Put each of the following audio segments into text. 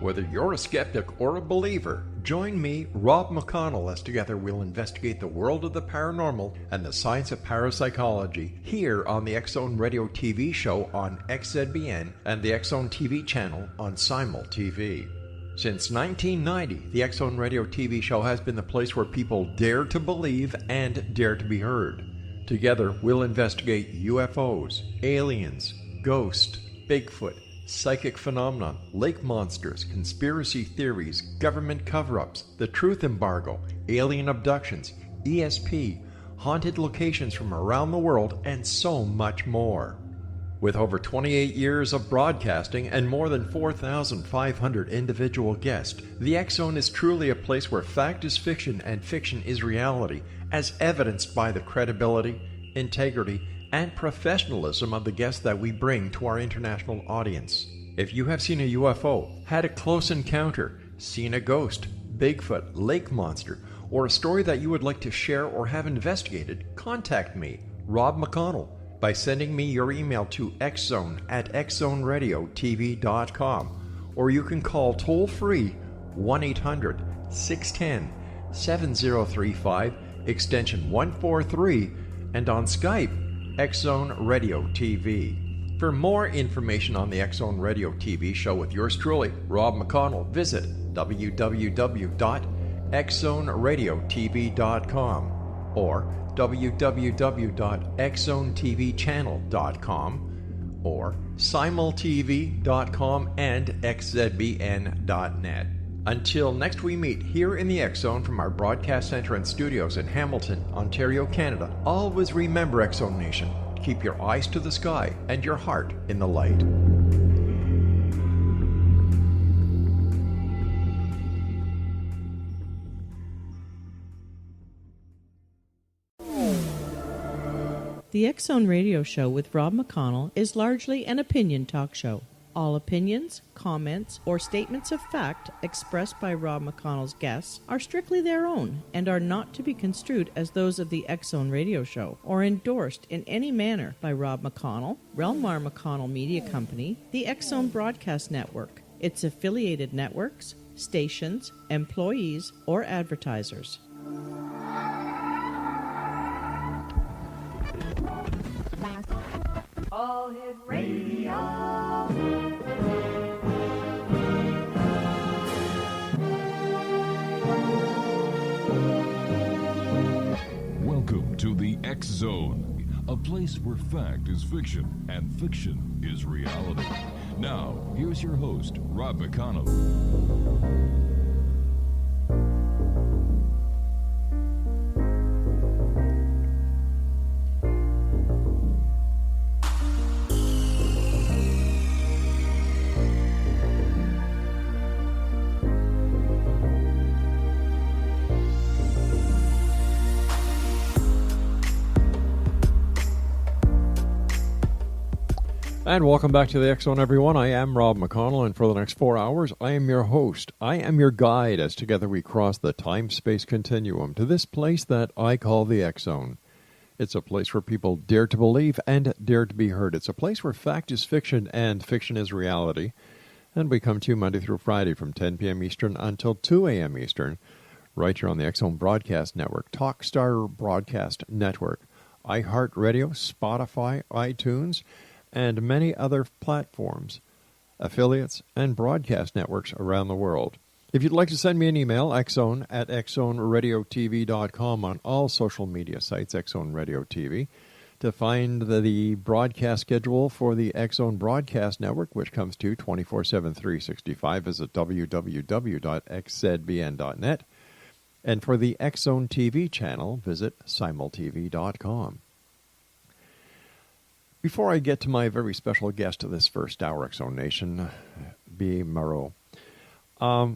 Whether you're a skeptic or a believer, join me, Rob McConnell, as together we'll investigate the world of the paranormal and the science of parapsychology here on the X-Zone Radio TV show on XZBN and the X-Zone TV channel on Simul TV. Since 1990, the X-Zone Radio TV show has been the place where people dare to believe and dare to be heard. Together, we'll investigate UFOs, aliens, ghosts, Bigfoot, psychic phenomena, lake monsters, conspiracy theories, government cover-ups, the truth embargo, alien abductions, ESP, haunted locations from around the world, and so much more. With over 28 years of broadcasting and more than 4,500 individual guests, the X-Zone is truly a place where fact is fiction and fiction is reality, as evidenced by the credibility, integrity, and professionalism of the guests that we bring to our international audience. If you have seen a UFO, had a close encounter, seen a ghost, Bigfoot, lake monster, or a story that you would like to share or have investigated, contact me, Rob McConnell, by sending me your email to xzone@xzoneradiotv.com, or you can call toll-free 1-800-610-7035, extension 143, and on Skype, X-Zone Radio TV. For more information on the X-Zone Radio TV show with yours truly, Rob McConnell, visit www.xzoneradiotv.com or www.xzonetvchannel.com or simultv.com and xzbn.net. Until next we meet here in the X-Zone from our broadcast center and studios in Hamilton, Ontario, Canada, always remember, X-Zone Nation, keep your eyes to the sky and your heart in the light. The X-Zone Radio Show with Rob McConnell is largely an opinion talk show. All opinions, comments, or statements of fact expressed by Rob McConnell's guests are strictly their own and are not to be construed as those of the X-Zone Radio Show or endorsed in any manner by Rob McConnell, rel-mar McConnell Media Company, the X-Zone Broadcast Network, its affiliated networks, stations, employees, or advertisers. All Hit Radio. Welcome to the X-Zone, a place where fact is fiction and fiction is reality. Now, here's your host, Rob McConnell. And welcome back to the X-Zone, everyone. I am Rob McConnell, and for the next 4 hours, I am your host. I am your guide as together we cross the time-space continuum to this place that I call the X-Zone. It's a place where people dare to believe and dare to be heard. It's a place where fact is fiction and fiction is reality. And we come to you Monday through Friday from 10 p.m. Eastern until 2 a.m. Eastern, right here on the X-Zone Broadcast Network, Talkstar Broadcast Network, iHeartRadio, Spotify, iTunes, and many other platforms, affiliates, and broadcast networks around the world. If you'd like to send me an email, xzone@xzoneradiotv.com on all social media sites, X-Zone Radio TV. To find the broadcast schedule for the X-Zone Broadcast Network, which comes to you 24/7, 365, visit www.xzbn.net. And for the X-Zone TV channel, visit simultv.com. Before I get to my very special guest of this first hour, X-Zone Nation, B. Marot, I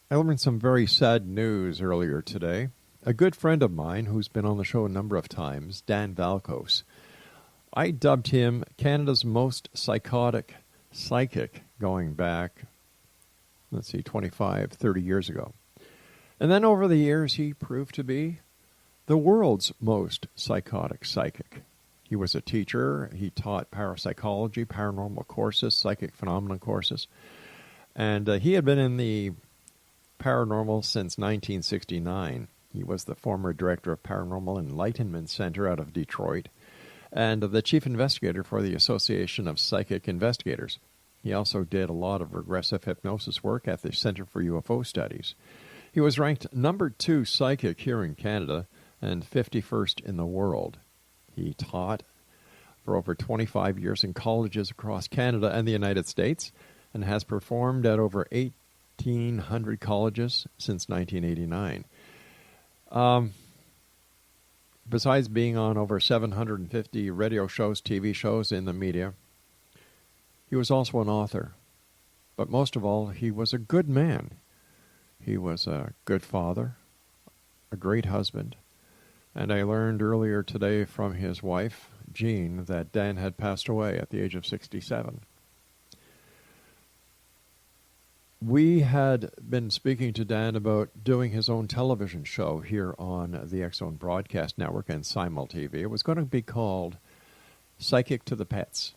learned some very sad news earlier today. A good friend of mine who's been on the show a number of times, Dan Valkos, I dubbed him Canada's most psychotic psychic going back, 25, 30 years ago. And then over the years, he proved to be the world's most psychotic psychic. He was a teacher. He taught parapsychology, paranormal courses, psychic phenomenon courses. And he had been in the paranormal since 1969. He was the former director of Paranormal Enlightenment Center out of Detroit and the chief investigator for the Association of Psychic Investigators. He also did a lot of regressive hypnosis work at the Center for UFO Studies. He was ranked number 2 psychic here in Canada and 51st in the world. He taught for over 25 years in colleges across Canada and the United States and has performed at over 1,800 colleges since 1989. Besides being on over 750 radio shows, TV shows in the media, he was also an author. But most of all, he was a good man. He was a good father, a great husband, and I learned earlier today from his wife, Jean, that Dan had passed away at the age of 67. We had been speaking to Dan about doing his own television show here on the X Zone Broadcast Network and Simul TV. It was going to be called Psychic to the Pets.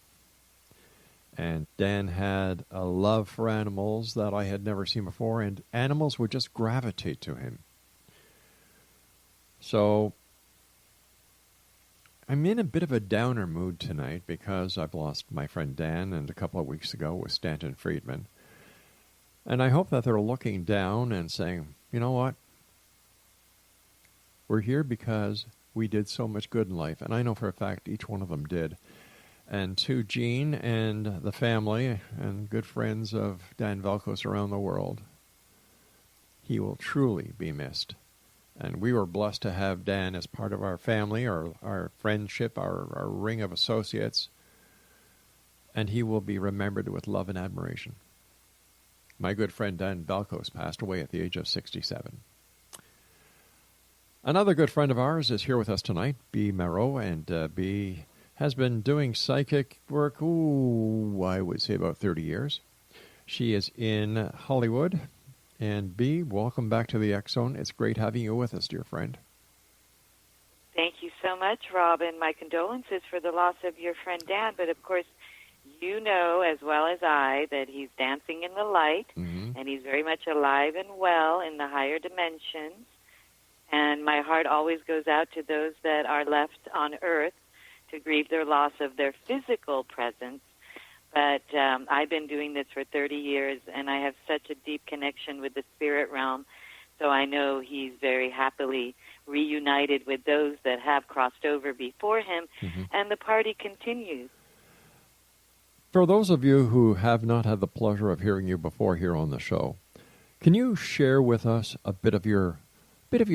And Dan had a love for animals that I had never seen before, and animals would just gravitate to him. So I'm in a bit of a downer mood tonight because I've lost my friend Dan, and a couple of weeks ago was Stanton Friedman. And I hope that they're looking down and saying, you know what? We're here because we did so much good in life. And I know for a fact each one of them did. And to Jean and the family and good friends of Dan Velkos around the world, he will truly be missed. And we were blessed to have Dan as part of our family, our friendship, our ring of associates. And he will be remembered with love and admiration. My good friend Dan Velkos passed away at the age of 67. Another good friend of ours is here with us tonight, B. Marot, and B has been doing psychic work, I would say about 30 years. She is in Hollywood. And B, welcome back to the X Zone. It's great having you with us, dear friend. Thank you so much, Rob, and my condolences for the loss of your friend Dan. But, of course, you know as well as I that he's dancing in the light, and he's very much alive and well in the higher dimensions. And my heart always goes out to those that are left on Earth to grieve their loss of their physical presence. But I've been doing this for 30 years, and I have such a deep connection with the spirit realm, so I know he's very happily reunited with those that have crossed over before him, and the party continues. For those of you who have not had the pleasure of hearing you before here on the show, can you share with us a bit of your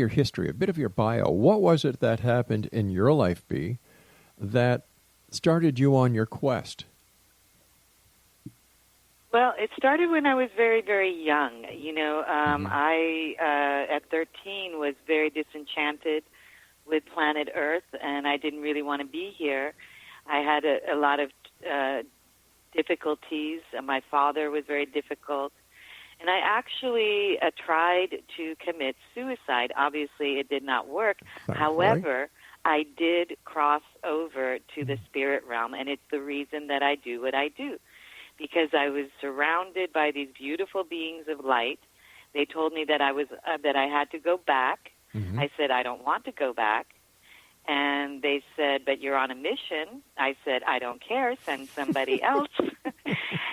history, a bit of your bio? What was it that happened in your life, B, that started you on your quest? Well, it started when I was very, very young. You know, I, at 13, was very disenchanted with planet Earth, and I didn't really want to be here. I had a lot of difficulties. My father was very difficult. And I actually tried to commit suicide. Obviously, it did not work. However, I did cross over to the spirit realm, and it's the reason that I do what I do. Because I was surrounded by these beautiful beings of light. They told me that I had to go back. I said, I don't want to go back. And they said, but you're on a mission. I said, I don't care. Send somebody else.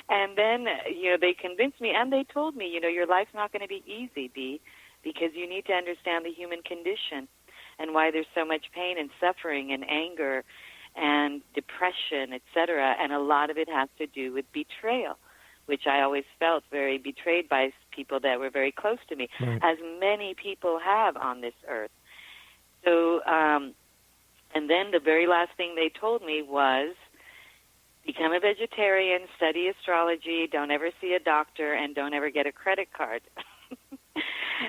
And then, they convinced me, and they told me, your life's not going to be easy, B, because you need to understand the human condition and why there's so much pain and suffering and anger and depression, etc., and a lot of it has to do with betrayal, which I always felt very betrayed by people that were very close to me, as many people have on this earth. So, and then the very last thing they told me was, become a vegetarian, study astrology, don't ever see a doctor, and don't ever get a credit card.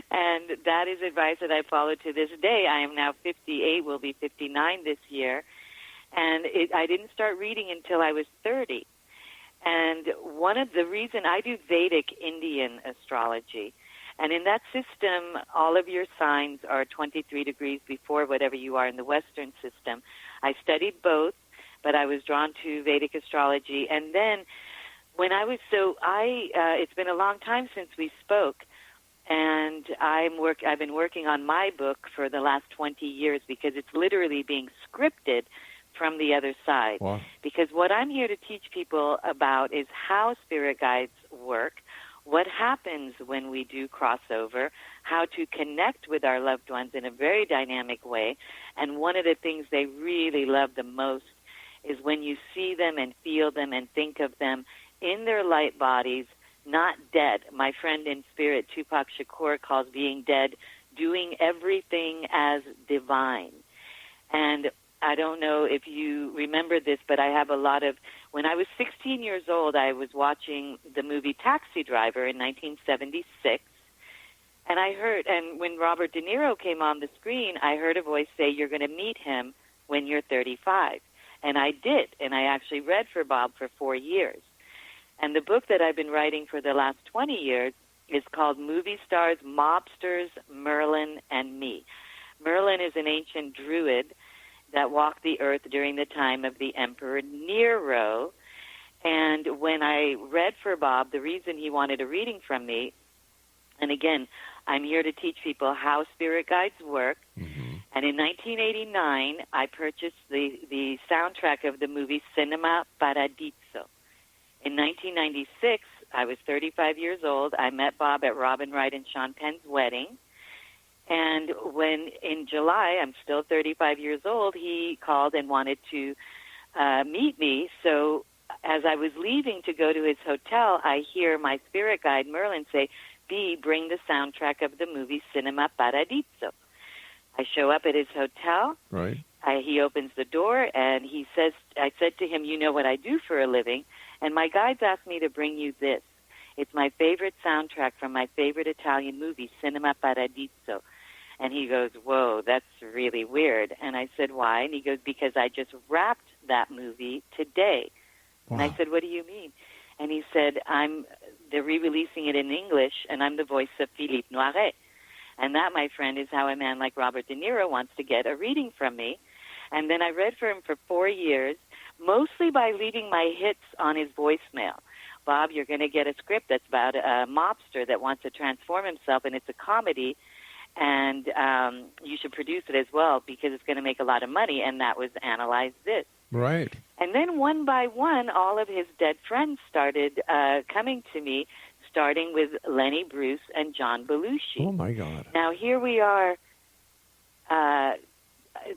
And that is advice that I follow to this day. I am now 58, will be 59 this year. And I didn't start reading until I was 30. And one of the reason I do Vedic Indian astrology, and in that system, all of your signs are 23 degrees before whatever you are in the Western system. I studied both, but I was drawn to Vedic astrology. And then It's been a long time since we spoke, and I've been working on my book for the last 20 years because it's literally being scripted from the other side. Wow. Because what I'm here to teach people about is how spirit guides work, what happens when we do crossover, how to connect with our loved ones in a very dynamic way. And one of the things they really love the most is when you see them and feel them and think of them in their light bodies, not dead. My friend in spirit, Tupac Shakur, calls being dead doing everything as divine. And I don't know if you remember this, but I have a lot of... When I was 16 years old, I was watching the movie Taxi Driver in 1976, and I heard... And when Robert De Niro came on the screen, I heard a voice say, "You're going to meet him when you're 35." And I did, and I actually read for Bob for 4 years. And the book that I've been writing for the last 20 years is called Movie Stars, Mobsters, Merlin, and Me. Merlin is an ancient druid that walked the earth during the time of the Emperor Nero. And when I read for Bob, the reason he wanted a reading from me, and again, I'm here to teach people how spirit guides work. Mm-hmm. And in 1989, I purchased the soundtrack of the movie Cinema Paradiso. In 1996, I was 35 years old. I met Bob at Robin Wright and Sean Penn's wedding. And when in July, I'm still 35 years old, he called and wanted to meet me. So as I was leaving to go to his hotel, I hear my spirit guide, Merlin, say, "B, bring the soundtrack of the movie Cinema Paradiso." I show up at his hotel. Right. He opens the door, and he says, I said to him, "You know what I do for a living?" And my guides asked me to bring you this. It's my favorite soundtrack from my favorite Italian movie, Cinema Paradiso. And he goes, "Whoa, that's really weird." And I said, "Why?" And he goes, "Because I just wrapped that movie today." Wow. And I said, "What do you mean?" And he said, they're re-releasing it in English, and I'm the voice of Philippe Noiret. And that, my friend, is how a man like Robert De Niro wants to get a reading from me. And then I read for him for 4 years, mostly by leaving my hits on his voicemail. "Bob, you're going to get a script that's about a mobster that wants to transform himself, and it's a comedy, and you should produce it as well because it's going to make a lot of money." And that was Analyze This. Right. And then one by one, all of his dead friends started coming to me, starting with Lenny Bruce and John Belushi. Oh, my God. Now, here we are.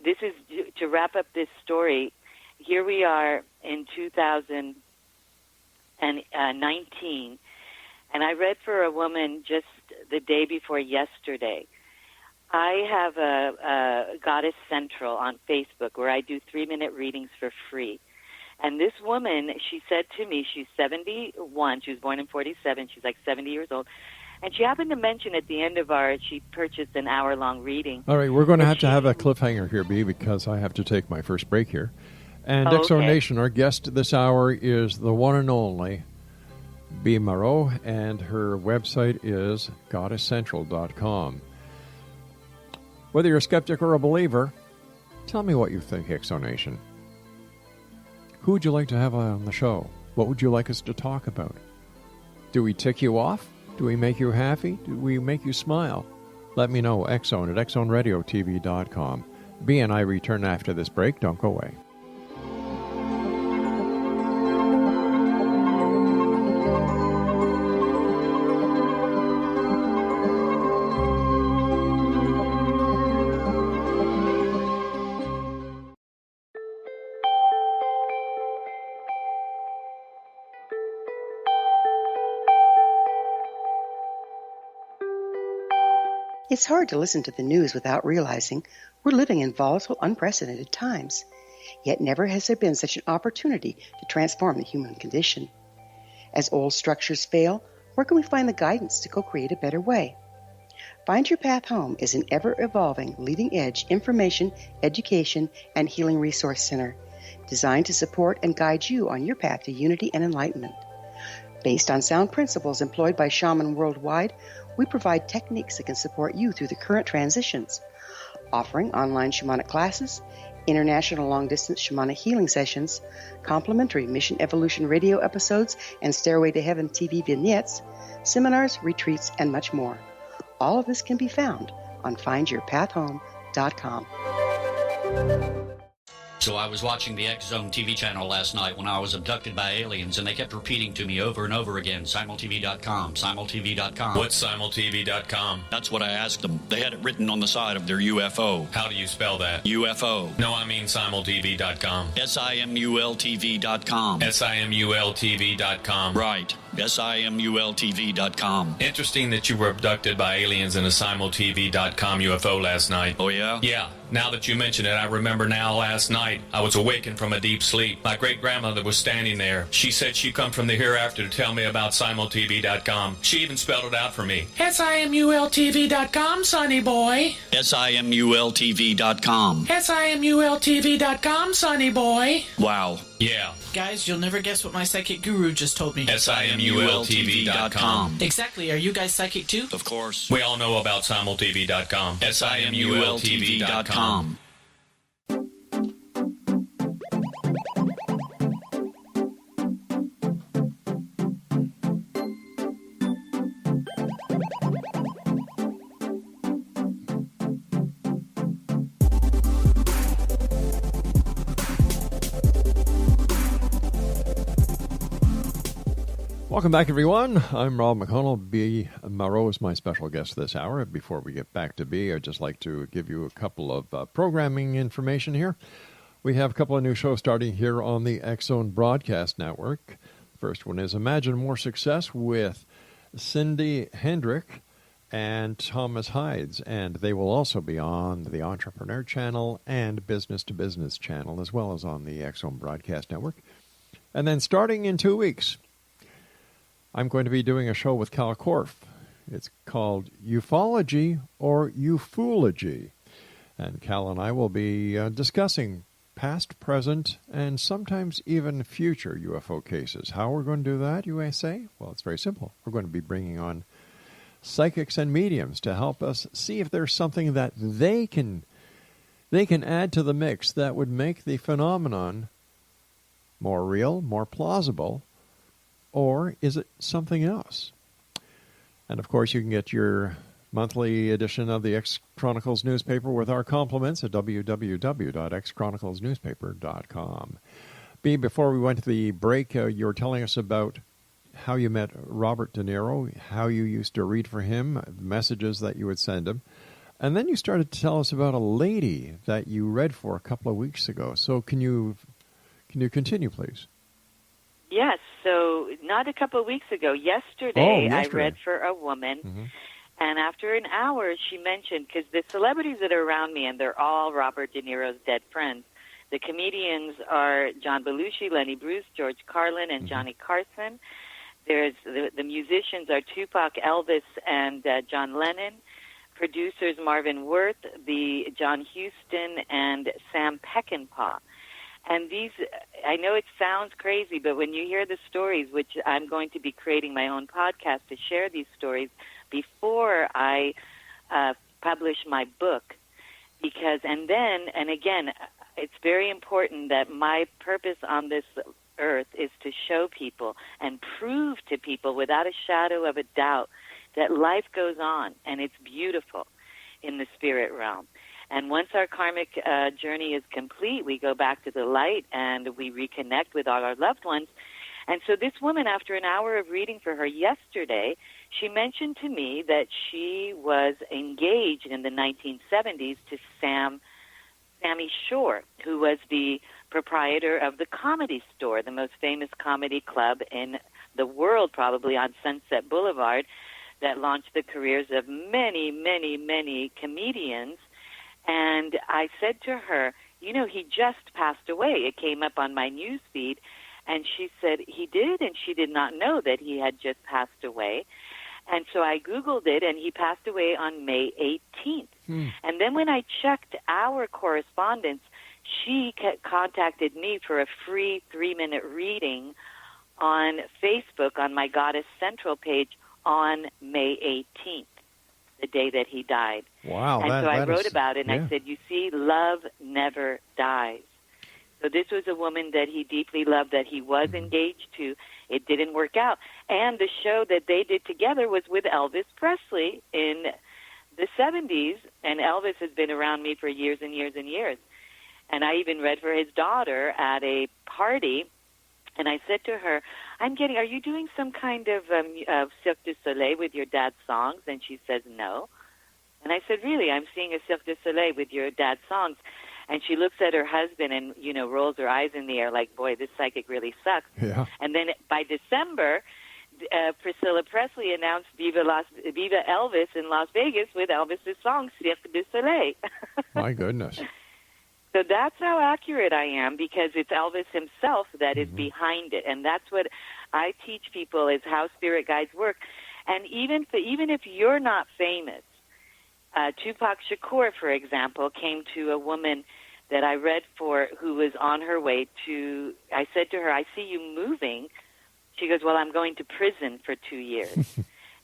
This is to wrap up this story. Here we are in 2019, and I read for a woman just the day before yesterday. I have a Goddess Central on Facebook where I do 3-minute readings for free. And this woman, she said to me, she's 71. She was born in 47. She's like 70 years old. And she happened to mention at the end of she purchased an hour-long reading. All right, we're going to have a cliffhanger here, B, because I have to take my first break here. And XO Nation, our guest this hour is the one and only B. Marot, and her website is goddesscentral.com. Whether you're a skeptic or a believer, tell me what you think, XO Nation. Who would you like to have on the show? What would you like us to talk about? Do we tick you off? Do we make you happy? Do we make you smile? Let me know, X-Zone at xzoneradiotv.com. B and I return after this break. Don't go away. It's hard to listen to the news without realizing we're living in volatile, unprecedented times. Yet never has there been such an opportunity to transform the human condition. As old structures fail, where can we find the guidance to co-create a better way? Find Your Path Home is an ever-evolving, leading-edge information, education, and healing resource center designed to support and guide you on your path to unity and enlightenment. Based on sound principles employed by shaman worldwide, we provide techniques that can support you through the current transitions, offering online shamanic classes, international long-distance shamanic healing sessions, complimentary Mission Evolution radio episodes and Stairway to Heaven TV vignettes, seminars, retreats, and much more. All of this can be found on findyourpathhome.com. So I was watching the X Zone TV channel last night when I was abducted by aliens, and they kept repeating to me over and over again, simultv.com, simultv.com. What's simultv.com? That's what I asked them. They had it written on the side of their UFO. How do you spell that? UFO. No, I mean simultv.com. simultv.com. simultv.com. Right. simultv.com. Interesting that you were abducted by aliens in a simultv.com UFO last night. Oh, yeah? Yeah. Now that you mention it, I remember now last night I was awakened from a deep sleep. My great-grandmother was standing there. She said she'd come from the hereafter to tell me about simultv.com. She even spelled it out for me. simultv.com, sonny boy. simultv.com. simultv.com, sonny boy. Wow. Yeah. Guys, you'll never guess what my psychic guru just told me. simultv.com. Exactly. Are you guys psychic too? Of course. We all know about simultv.com. simultv.com. Welcome back, everyone. I'm Rob McConnell. B. Marot is my special guest this hour. Before we get back to B, I'd just like to give you a couple of programming information here. We have a couple of new shows starting here on the X Zone Broadcast Network. First one is Imagine More Success with Cindy Hendrick and Thomas Hides, and they will also be on the Entrepreneur Channel and Business to Business Channel, as well as on the X Zone Broadcast Network. And then starting in 2 weeks, I'm going to be doing a show with Cal Korff. It's called Ufology or Ufology. And Cal and I will be discussing past, present, and sometimes even future UFO cases. How we're going to do that, you may say? Well, it's very simple. We're going to be bringing on psychics and mediums to help us see if there's something that they can add to the mix that would make the phenomenon more real, more plausible, or is it something else? And, of course, you can get your monthly edition of the X Chronicles newspaper with our compliments at www.xchroniclesnewspaper.com. B, before we went to the break, you were telling us about how you met Robert De Niro, how you used to read for him, the messages that you would send him. And then you started to tell us about a lady that you read for a couple of weeks ago. So can you continue, please? Yes, so not a couple of weeks ago. Yesterday, I read for a woman, and after an hour, she mentioned, because the celebrities that are around me, and they're all Robert De Niro's dead friends, the comedians are John Belushi, Lenny Bruce, George Carlin, and Johnny Carson. There's the musicians are Tupac, Elvis, and John Lennon. Producers Marvin Worth, the John Huston, and Sam Peckinpah. And these, I know it sounds crazy, but when you hear the stories, which I'm going to be creating my own podcast to share these stories before I publish my book, because, and again, it's very important that my purpose on this earth is to show people and prove to people without a shadow of a doubt that life goes on and it's beautiful in the spirit realm. And once our karmic journey is complete, we go back to the light and we reconnect with all our loved ones. And so this woman, after an hour of reading for her yesterday, she mentioned to me that she was engaged in the 1970s to Sammy Shore, who was the proprietor of the Comedy Store, the most famous comedy club in the world, probably on Sunset Boulevard, that launched the careers of many, many, many comedians. And I said to her, you know, he just passed away. It came up on my news feed. And she said he did, and she did not know that he had just passed away. And so I Googled it, and he passed away on May 18th. And then when I checked our correspondence, she contacted me for a free 3-minute reading on Facebook on my Goddess Central page on May 18th. the day that he died. Wow. And so I wrote is, about it, and I said, you see, love never dies. So this was a woman that he deeply loved, that he was engaged to. It didn't work out. And the show that they did together was with Elvis Presley in the 70s, and Elvis has been around me for years and years and years. And I even read for his daughter at a party, and I said to her, are you doing some kind of Cirque du Soleil with your dad's songs? And she says, no. And I said, really? I'm seeing a Cirque du Soleil with your dad's songs. And she looks at her husband and, rolls her eyes in the air like, boy, this psychic really sucks. Yeah. And then by December, Priscilla Presley announced Viva Elvis in Las Vegas with Elvis's song, Cirque du Soleil. My goodness. So that's how accurate I am, because it's Elvis himself that is behind it. And that's what I teach people, is how spirit guides work. And even if you're not famous, Tupac Shakur, for example, came to a woman that I read for who was on her way to, I said to her, I see you moving. She goes, well, I'm going to prison for 2 years.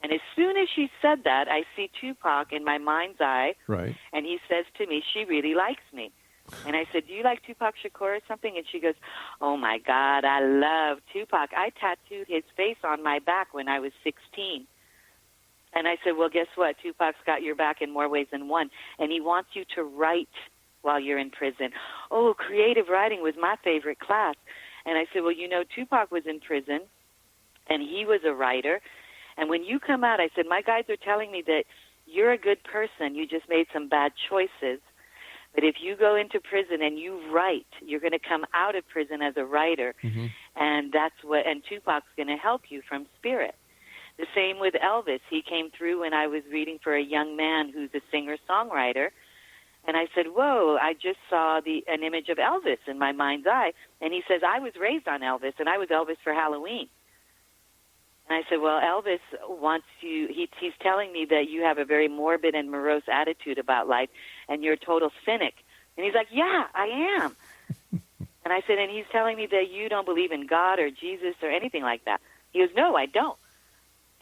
And as soon as she said that, I see Tupac in my mind's eye. Right. And he says to me, she really likes me. And I said, do you like Tupac Shakur or something? And she goes, oh, my God, I love Tupac. I tattooed his face on my back when I was 16. And I said, well, guess what? Tupac's got your back in more ways than one. And he wants you to write while you're in prison. Oh, creative writing was my favorite class. And I said, well, Tupac was in prison, and he was a writer. And when you come out, I said, my guides are telling me that you're a good person. You just made some bad choices. But if you go into prison and you write, you're going to come out of prison as a writer. And and Tupac's going to help you from spirit. The same with Elvis. He came through when I was reading for a young man who's a singer-songwriter. And I said, whoa, I just saw an image of Elvis in my mind's eye. And he says, I was raised on Elvis, and I was Elvis for Halloween. And I said, well, Elvis wants you, he's telling me that you have a very morbid and morose attitude about life, and you're a total cynic. And he's like, yeah, I am. And I said, and he's telling me that you don't believe in God or Jesus or anything like that. He goes, no, I don't.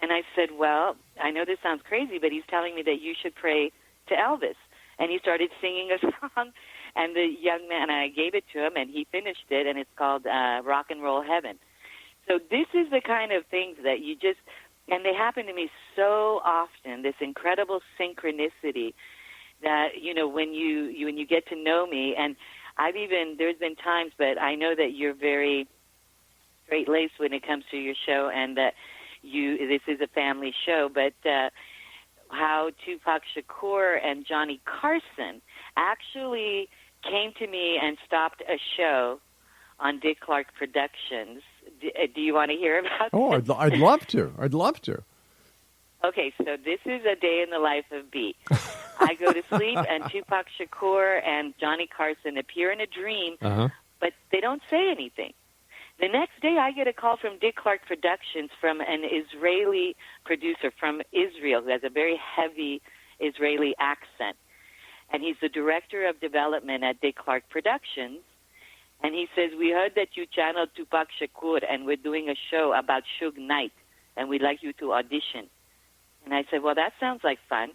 And I said, well, I know this sounds crazy, but he's telling me that you should pray to Elvis. And he started singing a song, and the young man, I gave it to him, and he finished it, and it's called Rock and Roll Heaven. So this is the kind of things that you just, and they happen to me so often, this incredible synchronicity that, when you get to know me, and there's been times, but I know that you're very straight-laced when it comes to your show, and that this is a family show, but how Tupac Shakur and Johnny Carson actually came to me and stopped a show on Dick Clark Productions. Do you want to hear about this? Oh, I'd love to. I'd love to. Okay, so this is a day in the life of B. I go to sleep, and Tupac Shakur and Johnny Carson appear in a dream, but they don't say anything. The next day, I get a call from Dick Clark Productions from an Israeli producer from Israel who has a very heavy Israeli accent. And he's the director of development at Dick Clark Productions. And he says, we heard that you channeled Tupac Shakur, and we're doing a show about Suge Knight, and we'd like you to audition. And I said, well, that sounds like fun.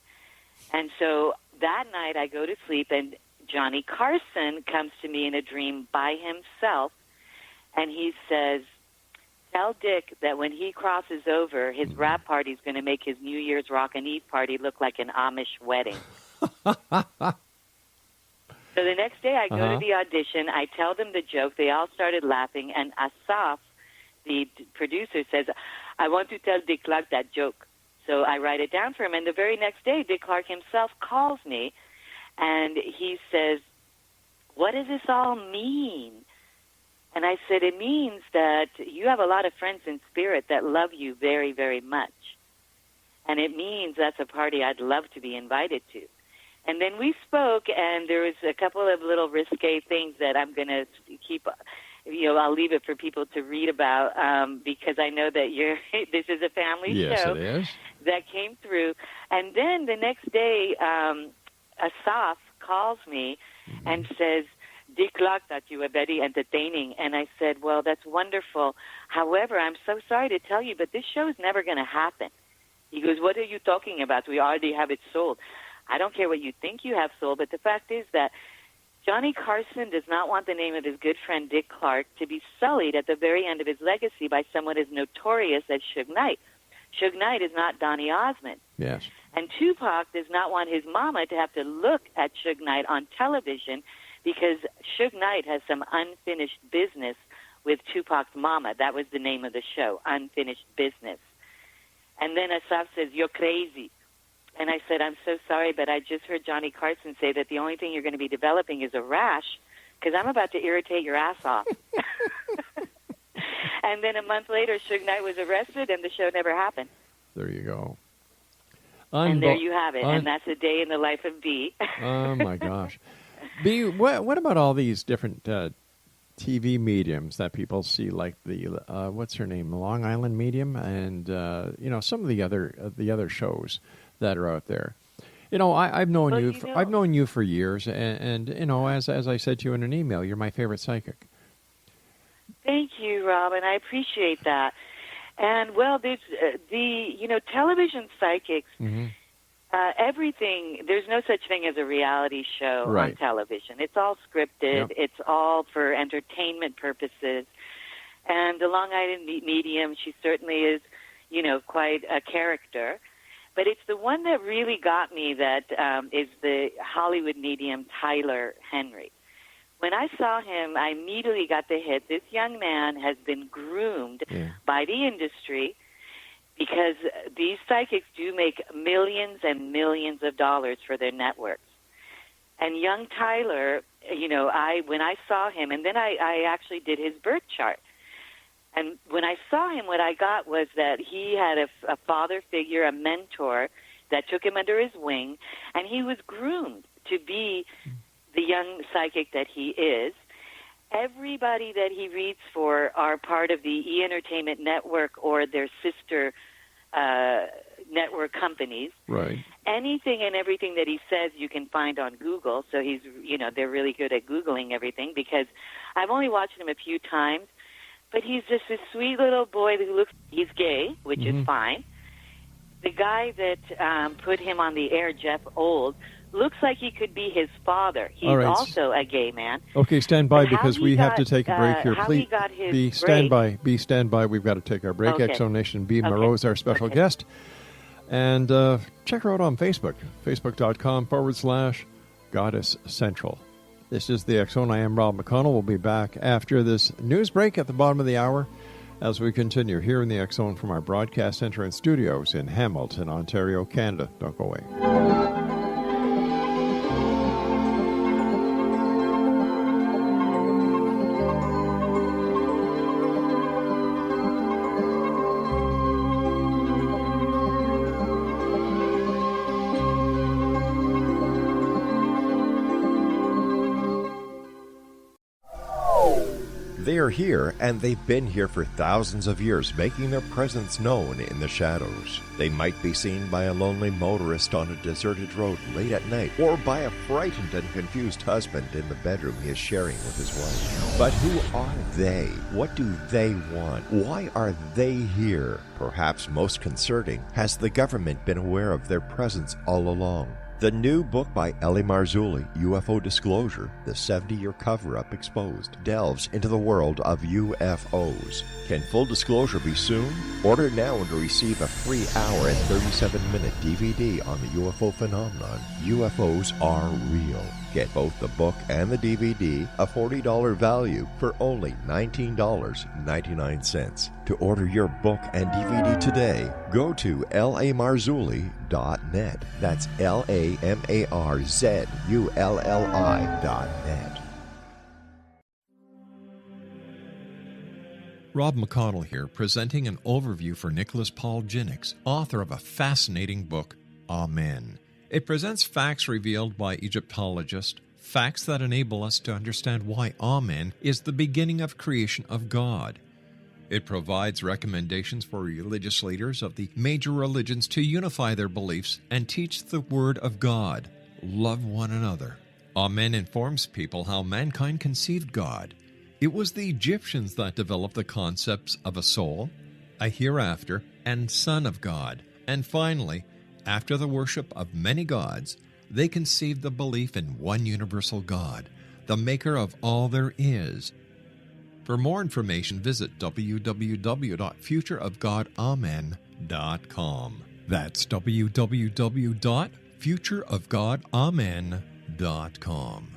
And so that night, I go to sleep, and Johnny Carson comes to me in a dream by himself, and he says, tell Dick that when he crosses over, his rap party is going to make his New Year's Rock and Eve party look like an Amish wedding. So the next day I go to the audition, I tell them the joke, they all started laughing, and Asaf, the producer, says, I want to tell Dick Clark that joke. So I write it down for him, and the very next day Dick Clark himself calls me, and he says, what does this all mean? And I said, it means that you have a lot of friends in spirit that love you very, very much. And it means that's a party I'd love to be invited to. And then we spoke, and there was a couple of little risque things that I'm going to keep, I'll leave it for people to read about because I know that this is a family show. Yes, it is. That came through. And then the next day, Asaf calls me and says, Dick Clark thought you were very entertaining. And I said, well, that's wonderful. However, I'm so sorry to tell you, but this show is never going to happen. He goes, what are you talking about? We already have it sold. I don't care what you think you have sold, but the fact is that Johnny Carson does not want the name of his good friend Dick Clark to be sullied at the very end of his legacy by someone as notorious as Suge Knight. Suge Knight is not Donny Osmond. Yes. And Tupac does not want his mama to have to look at Suge Knight on television because Suge Knight has some unfinished business with Tupac's mama. That was the name of the show, Unfinished Business. And then Asaf says, you're crazy. And I said, I'm so sorry, but I just heard Johnny Carson say that the only thing you're going to be developing is a rash because I'm about to irritate your ass off. And then a month later, Suge Knight was arrested, and the show never happened. There you go. And there you have it, and that's a day in the life of B. Oh, my gosh. B, what about all these different TV mediums that people see, like the, what's her name, Long Island Medium, and, some of the other shows that are out there. I've known you. I've known you for years, and as I said to you in an email, you're my favorite psychic. Thank you, Rob, and I appreciate that. And well, there's television psychics. Mm-hmm. Everything. There's no such thing as a reality show on television. It's all scripted. Yep. It's all for entertainment purposes. And the Long Island Medium, she certainly is, quite a character. But it's the one that really got me that is the Hollywood medium Tyler Henry. When I saw him, I immediately got the hit. This young man has been groomed by the industry because these psychics do make millions and millions of dollars for their networks. And young Tyler, when I saw him, and then I actually did his birth chart. And when I saw him, what I got was that he had a father figure, a mentor that took him under his wing, and he was groomed to be the young psychic that he is. Everybody that he reads for are part of the E! Entertainment Network or their sister network companies. Right. Anything and everything that he says you can find on Google, so they're really good at Googling everything because I've only watched him a few times. But he's just a sweet little boy who he's gay, which is fine. The guy that put him on the air, Jeff Old, looks like he could be his father. He's also a gay man. Okay, stand by because we have to take a break here. Please stand by. Stand by. We've got to take our break. Okay. Exo Nation B. Marot is our special guest. And check her out on Facebook, facebook.com/Goddess Central. This is the X Zone. I am Rob McConnell. We'll be back after this news break at the bottom of the hour as we continue here in the X Zone from our broadcast center and studios in Hamilton, Ontario, Canada. Don't go away. They are here, and they've been here for thousands of years, making their presence known in the shadows. They might be seen by a lonely motorist on a deserted road late at night, or by a frightened and confused husband in the bedroom he is sharing with his wife. But who are they? What do they want? Why are they here? Perhaps most concerning, has the government been aware of their presence all along? The new book by Eli Marzulli, UFO Disclosure, the 70-year cover-up exposed, delves into the world of UFOs. Can full disclosure be soon? Order now and receive a free hour and 37-minute DVD on the UFO phenomenon. UFOs are real. Get both the book and the DVD, a $40 value, for only $19.99. To order your book and DVD today, go to lamarzulli.net. That's LAMARZULLI.net. Rob McConnell here, presenting an overview for Nicholas Paul Jennings, author of a fascinating book, Amen. It presents facts revealed by Egyptologists, facts that enable us to understand why Amen is the beginning of creation of God. It provides recommendations for religious leaders of the major religions to unify their beliefs and teach the Word of God. Love one another. Amen informs people how mankind conceived God. It was the Egyptians that developed the concepts of a soul, a hereafter, and Son of God. And finally, after the worship of many gods, they conceived the belief in one universal God, the maker of all there is. For more information, visit www.futureofgodamen.com. That's www.futureofgodamen.com.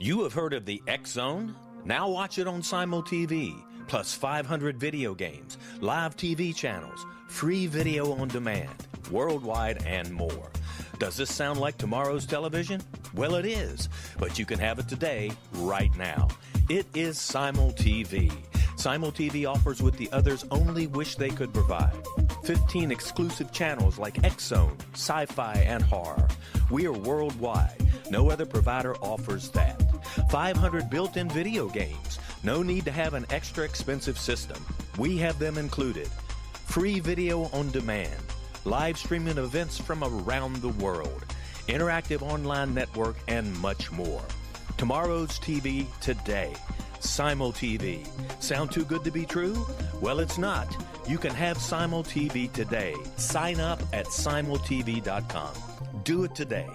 You have heard of the X Zone? Now watch it on Simul TV, plus 500 video games, live TV channels, free video on demand, worldwide, and more. Does this sound like tomorrow's television? Well, it is, but you can have it today, right now. It is Simul TV. Simul TV offers what the others only wish they could provide. 15 exclusive channels like X Zone, sci-fi, and horror. We are worldwide. No other provider offers that. 500 built-in video games. No need to have an extra expensive system. We have them included. Free video on demand. Live streaming events from around the world. Interactive online network, and much more. Tomorrow's TV today. Simul TV. Sound too good to be true? Well, it's not. You can have Simul TV today. Sign up at simultv.com. Do it today.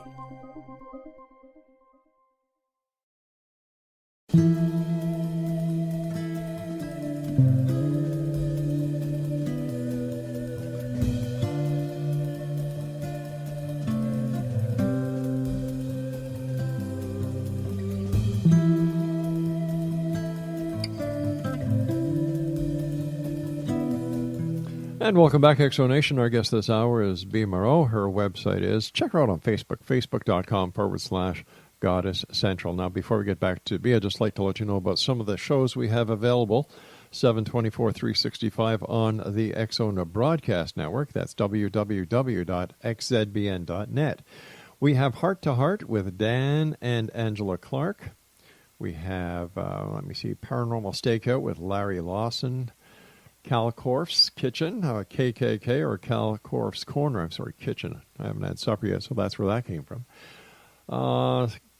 And welcome back, Exonation. Our guest this hour is Bea Marot. Her website is, check her out on Facebook, facebook.com/Goddess Central. Now, before we get back to Bea, I'd just like to let you know about some of the shows we have available, 7/24/365 on the Exona Broadcast Network. That's www.xzbn.net. We have Heart to Heart with Dan and Angela Clark. We have, Paranormal Stakeout with Larry Lawson. Calcorf's Kitchen, KKK, or Calcorf's Corner. Kitchen. I haven't had supper yet, so that's where that came from.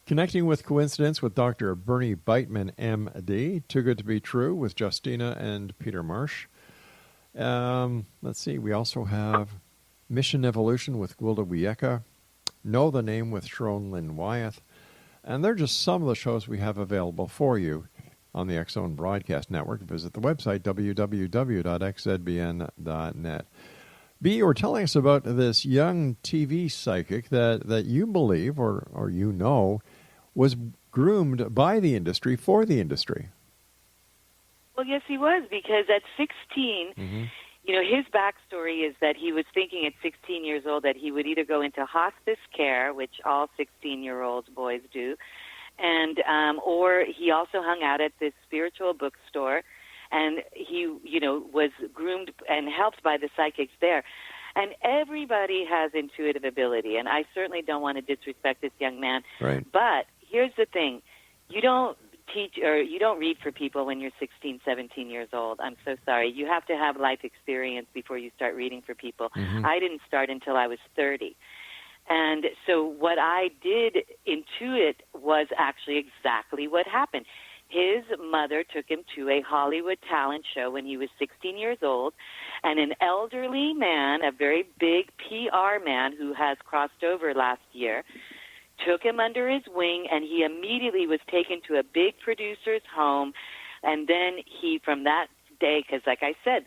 Connecting with Coincidence with Dr. Bernie Beitman, M.D. Too Good to Be True with Justina and Peter Marsh. Let's see, we also have Mission Evolution with Gwilda Wiyaka. Know the Name with Sharon Lynn Wyeth. And they're just some of the shows we have available for you on the X Zone Broadcast Network. Visit the website, www.xzbn.net. Bea, you were telling us about this young TV psychic that you believe, or you know, was groomed by the industry for the industry. Well, yes, he was, because at 16, his backstory is that he was thinking at 16 years old that he would either go into hospice care, which all 16-year-old boys do, and or he also hung out at this spiritual bookstore, and he, was groomed and helped by the psychics there. And everybody has intuitive ability, and I certainly don't want to disrespect this young man. Right. But here's the thing. You don't teach or you don't read for people when you're 16, 17 years old. I'm so sorry. You have to have life experience before you start reading for people. I didn't start until I was 30. And so what I did intuit was actually exactly what happened. His mother took him to a Hollywood talent show when he was 16 years old, and an elderly man, a very big PR man who has crossed over last year, took him under his wing, and he immediately was taken to a big producer's home. And then he, from that day, because like I said,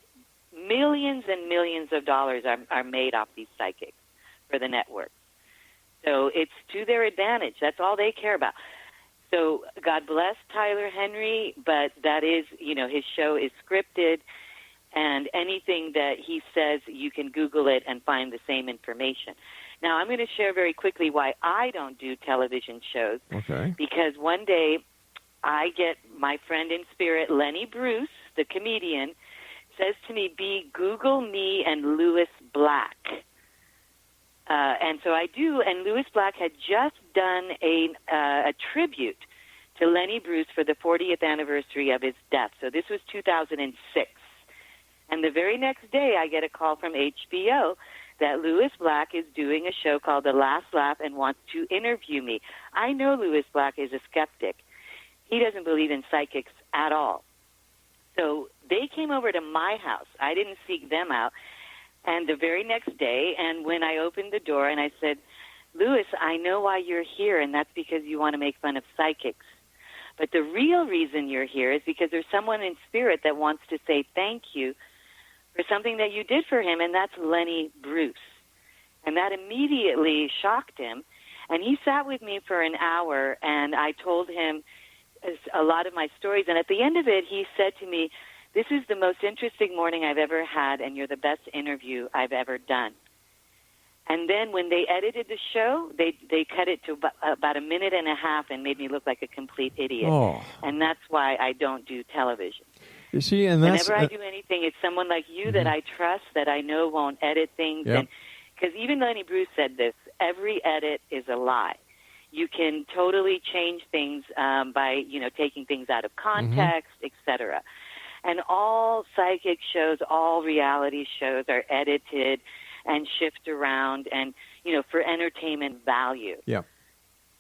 millions and millions of dollars are made off these psychics for the network. So it's to their advantage. That's all they care about. So God bless Tyler Henry, but that is, his show is scripted, and anything that he says, you can Google it and find the same information. Now, I'm going to share very quickly why I don't do television shows. Okay. Because one day I get my friend in spirit, Lenny Bruce, the comedian, says to me, "Bea, Google me and Louis Black." And so I do, and Louis Black had just done a tribute to Lenny Bruce for the 40th anniversary of his death. So this was 2006. And the very next day, I get a call from HBO that Louis Black is doing a show called The Last Laugh and wants to interview me. I know Louis Black is a skeptic. He doesn't believe in psychics at all. So they came over to my house. I didn't seek them out. And the very next day, and when I opened the door and I said, Louis, I know why you're here, and that's because you want to make fun of psychics. But the real reason you're here is because there's someone in spirit that wants to say thank you for something that you did for him, and that's Lenny Bruce. And that immediately shocked him. And he sat with me for an hour, and I told him a lot of my stories. And at the end of it, he said to me, this is the most interesting morning I've ever had, and you're the best interview I've ever done. And then when they edited the show, they cut it to about a minute and a half and made me look like a complete idiot. Oh. And that's why I don't do television. You see, and that's... Whenever I do anything, it's someone like you that I trust, that I know won't edit things. Yep. Because even Lenny Bruce said this, every edit is a lie. You can totally change things by, taking things out of context, etc. And all psychic shows, all reality shows are edited and shift around and, for entertainment value. Yeah.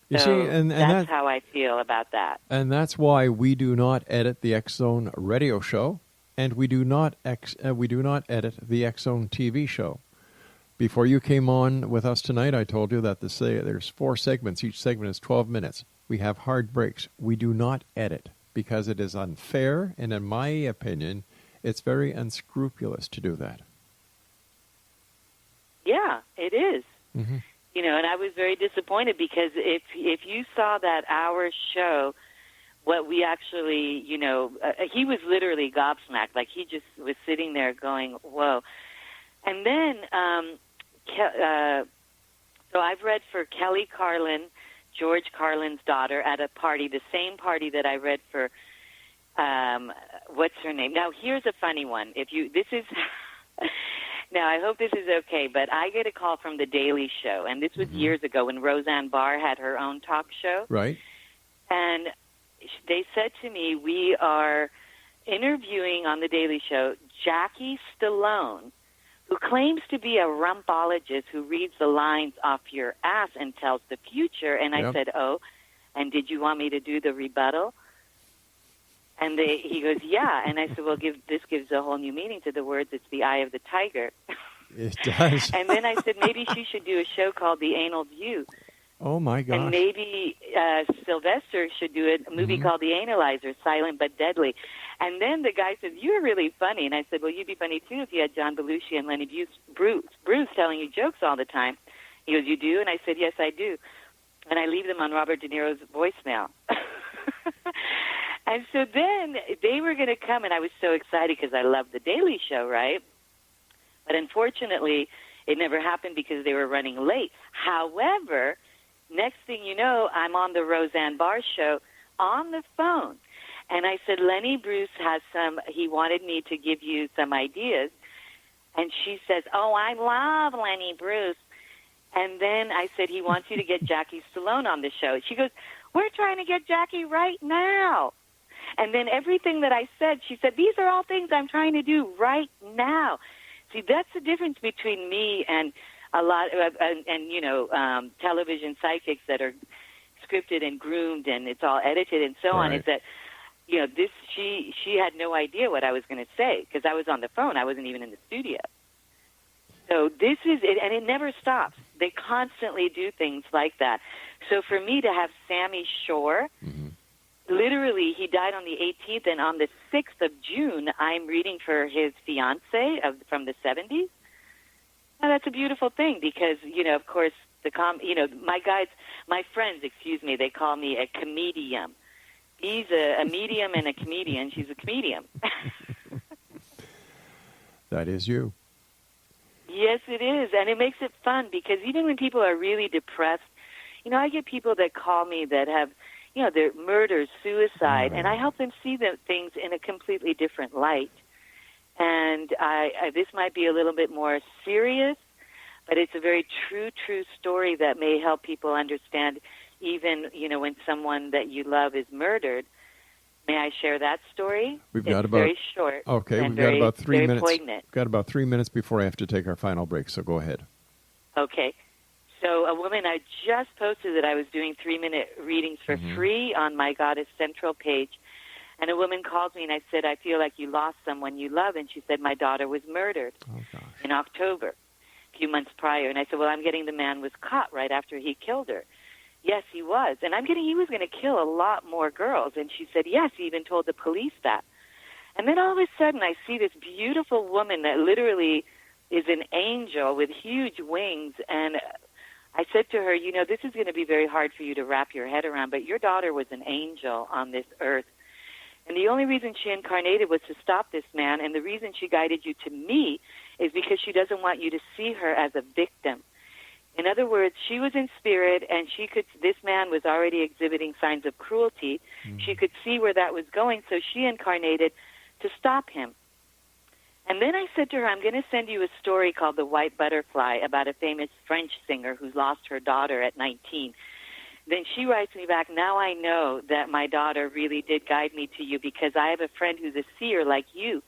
You so see, and that's how I feel about that. And that's why we do not edit the X Zone radio show, and we do not edit the X Zone TV show. Before you came on with us tonight, I told you that there's 4 segments. Each segment is 12 minutes. We have hard breaks. We do not edit because it is unfair, and in my opinion, it's very unscrupulous to do that. Yeah, it is. Mm-hmm. And I was very disappointed because if you saw that hour show, what we actually, he was literally gobsmacked. Like, he just was sitting there going, whoa. And then, so I've read for Kelly Carlin, George Carlin's daughter, at a party, the same party that I read for, what's her name? Now, here's a funny one. Now, I hope this is okay, but I get a call from The Daily Show, and this was years ago when Roseanne Barr had her own talk show. Right. And they said to me, we are interviewing on The Daily Show Jackie Stallone, who claims to be a rumpologist who reads the lines off your ass and tells the future. And I said, oh, and did you want me to do the rebuttal? And he goes, yeah. And I said, well, this gives a whole new meaning to the words, it's the eye of the tiger. It does. And then I said, maybe she should do a show called The Anal View. Oh, my gosh. And maybe Sylvester should do a movie called The Analyzer, Silent but Deadly. And then the guy says, you're really funny. And I said, well, you'd be funny, too, if you had John Belushi and Lenny Bruce telling you jokes all the time. He goes, you do? And I said, yes, I do. And I leave them on Robert De Niro's voicemail. And so then they were going to come, and I was so excited because I love The Daily Show, right? But unfortunately, it never happened because they were running late. However, next thing you know, I'm on the Roseanne Barr show on the phone. And I said, Lenny Bruce he wanted me to give you some ideas. And she says, oh, I love Lenny Bruce. And then I said, he wants you to get Jackie Stallone on the show. She goes, we're trying to get Jackie right now. And then everything that I said, she said, these are all things I'm trying to do right now. See, that's the difference between me and a lot of, television psychics that are scripted and groomed and it's all edited and so on, is that, she had no idea what I was going to say because I was on the phone. I wasn't even in the studio. So this is it, and it never stops. They constantly do things like that. So for me to have Sammy Shore, literally, he died on the 18th, and on the 6th of June, I'm reading for his fiancée from the 70s. Now, that's a beautiful thing because, of course, my friends, they call me a comedian. He's a medium and a comedian. She's a comedian. That is you. Yes, it is, and it makes it fun because even when people are really depressed, I get people that call me that have, they're murders, suicide, and I help them see the things in a completely different light. And this might be a little bit more serious, but it's a very true story that may help people understand even, when someone that you love is murdered. May I share that story? We've got it's very short. Okay, and got about 3 minutes. Poignant. We've got about 3 minutes before I have to take our final break, so go ahead. Okay. So a woman, I just posted that I was doing 3-minute readings for free on my Goddess Central page. And a woman called me, and I said, I feel like you lost someone you love. And she said, my daughter was murdered in October, a few months prior. And I said, well, I'm getting the man was caught right after he killed her. Yes, he was. And I'm getting he was going to kill a lot more girls. And she said, yes, he even told the police that. And then all of a sudden I see this beautiful woman that literally is an angel with huge wings. And I said to her, you know, this is going to be very hard for you to wrap your head around, but your daughter was an angel on this earth. And the only reason she incarnated was to stop this man, and the reason she guided you to me is because she doesn't want you to see her as a victim. In other words, she was in spirit, and this man was already exhibiting signs of cruelty. She could see where that was going, so she incarnated to stop him. And then I said to her, I'm going to send you a story called The White Butterfly about a famous French singer who lost her daughter at 19. Then she writes me back, now I know that my daughter really did guide me to you because I have a friend who's a seer like you.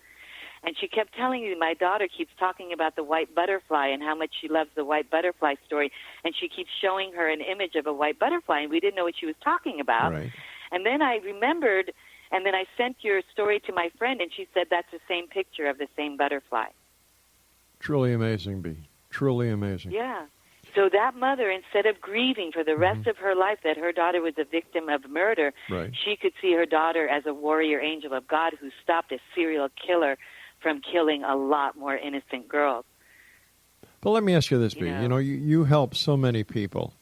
And she kept telling me, my daughter keeps talking about the white butterfly and how much she loves the white butterfly story. And she keeps showing her an image of a white butterfly, and we didn't know what she was talking about. Right. And then I remembered, and then I sent your story to my friend, and she said that's the same picture of the same butterfly. Truly amazing, Bea. Truly amazing. Yeah. So that mother, instead of grieving for the rest of her life that her daughter was a victim of murder, she could see her daughter as a warrior angel of God who stopped a serial killer from killing a lot more innocent girls. But let me ask you this, Bea. You know, you help so many people.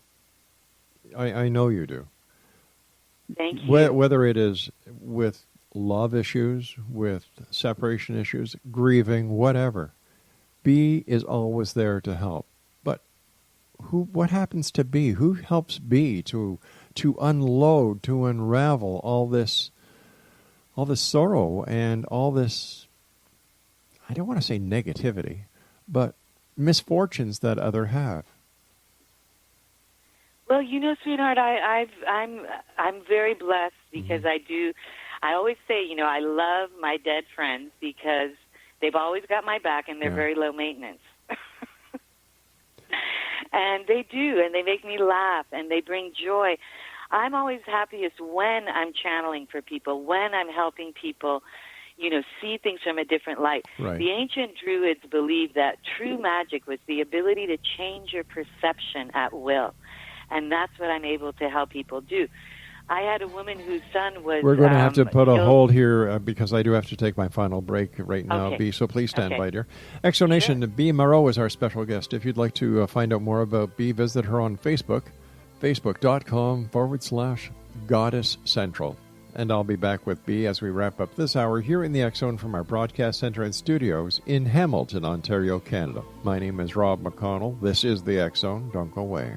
I know you do. Thank you. Whether it is with love issues, with separation issues, grieving, whatever, Bea is always there to help. But what happens to Bea? Who helps Bea to unload, to unravel all this sorrow and all this, I don't want to say negativity, but misfortunes that others have? Well, you know, sweetheart, I'm very blessed because I always say, you know, I love my dead friends because they've always got my back and they're very low maintenance. And they do, and they make me laugh, and they bring joy. I'm always happiest when I'm channeling for people, when I'm helping people, you know, see things from a different light. Right. The ancient Druids believed that true magic was the ability to change your perception at will. And that's what I'm able to help people do. I had a woman whose son was... We're going to have to put a hold here because I do have to take my final break right now, Bea, so please stand by, dear. Exonation, Bea Marot is our special guest. If you'd like to find out more about Bea, visit her on Facebook, facebook.com/Goddess Central. And I'll be back with Bea as we wrap up this hour here in the X Zone from our broadcast center and studios in Hamilton, Ontario, Canada. My name is Rob McConnell. This is the X Zone. Don't go away.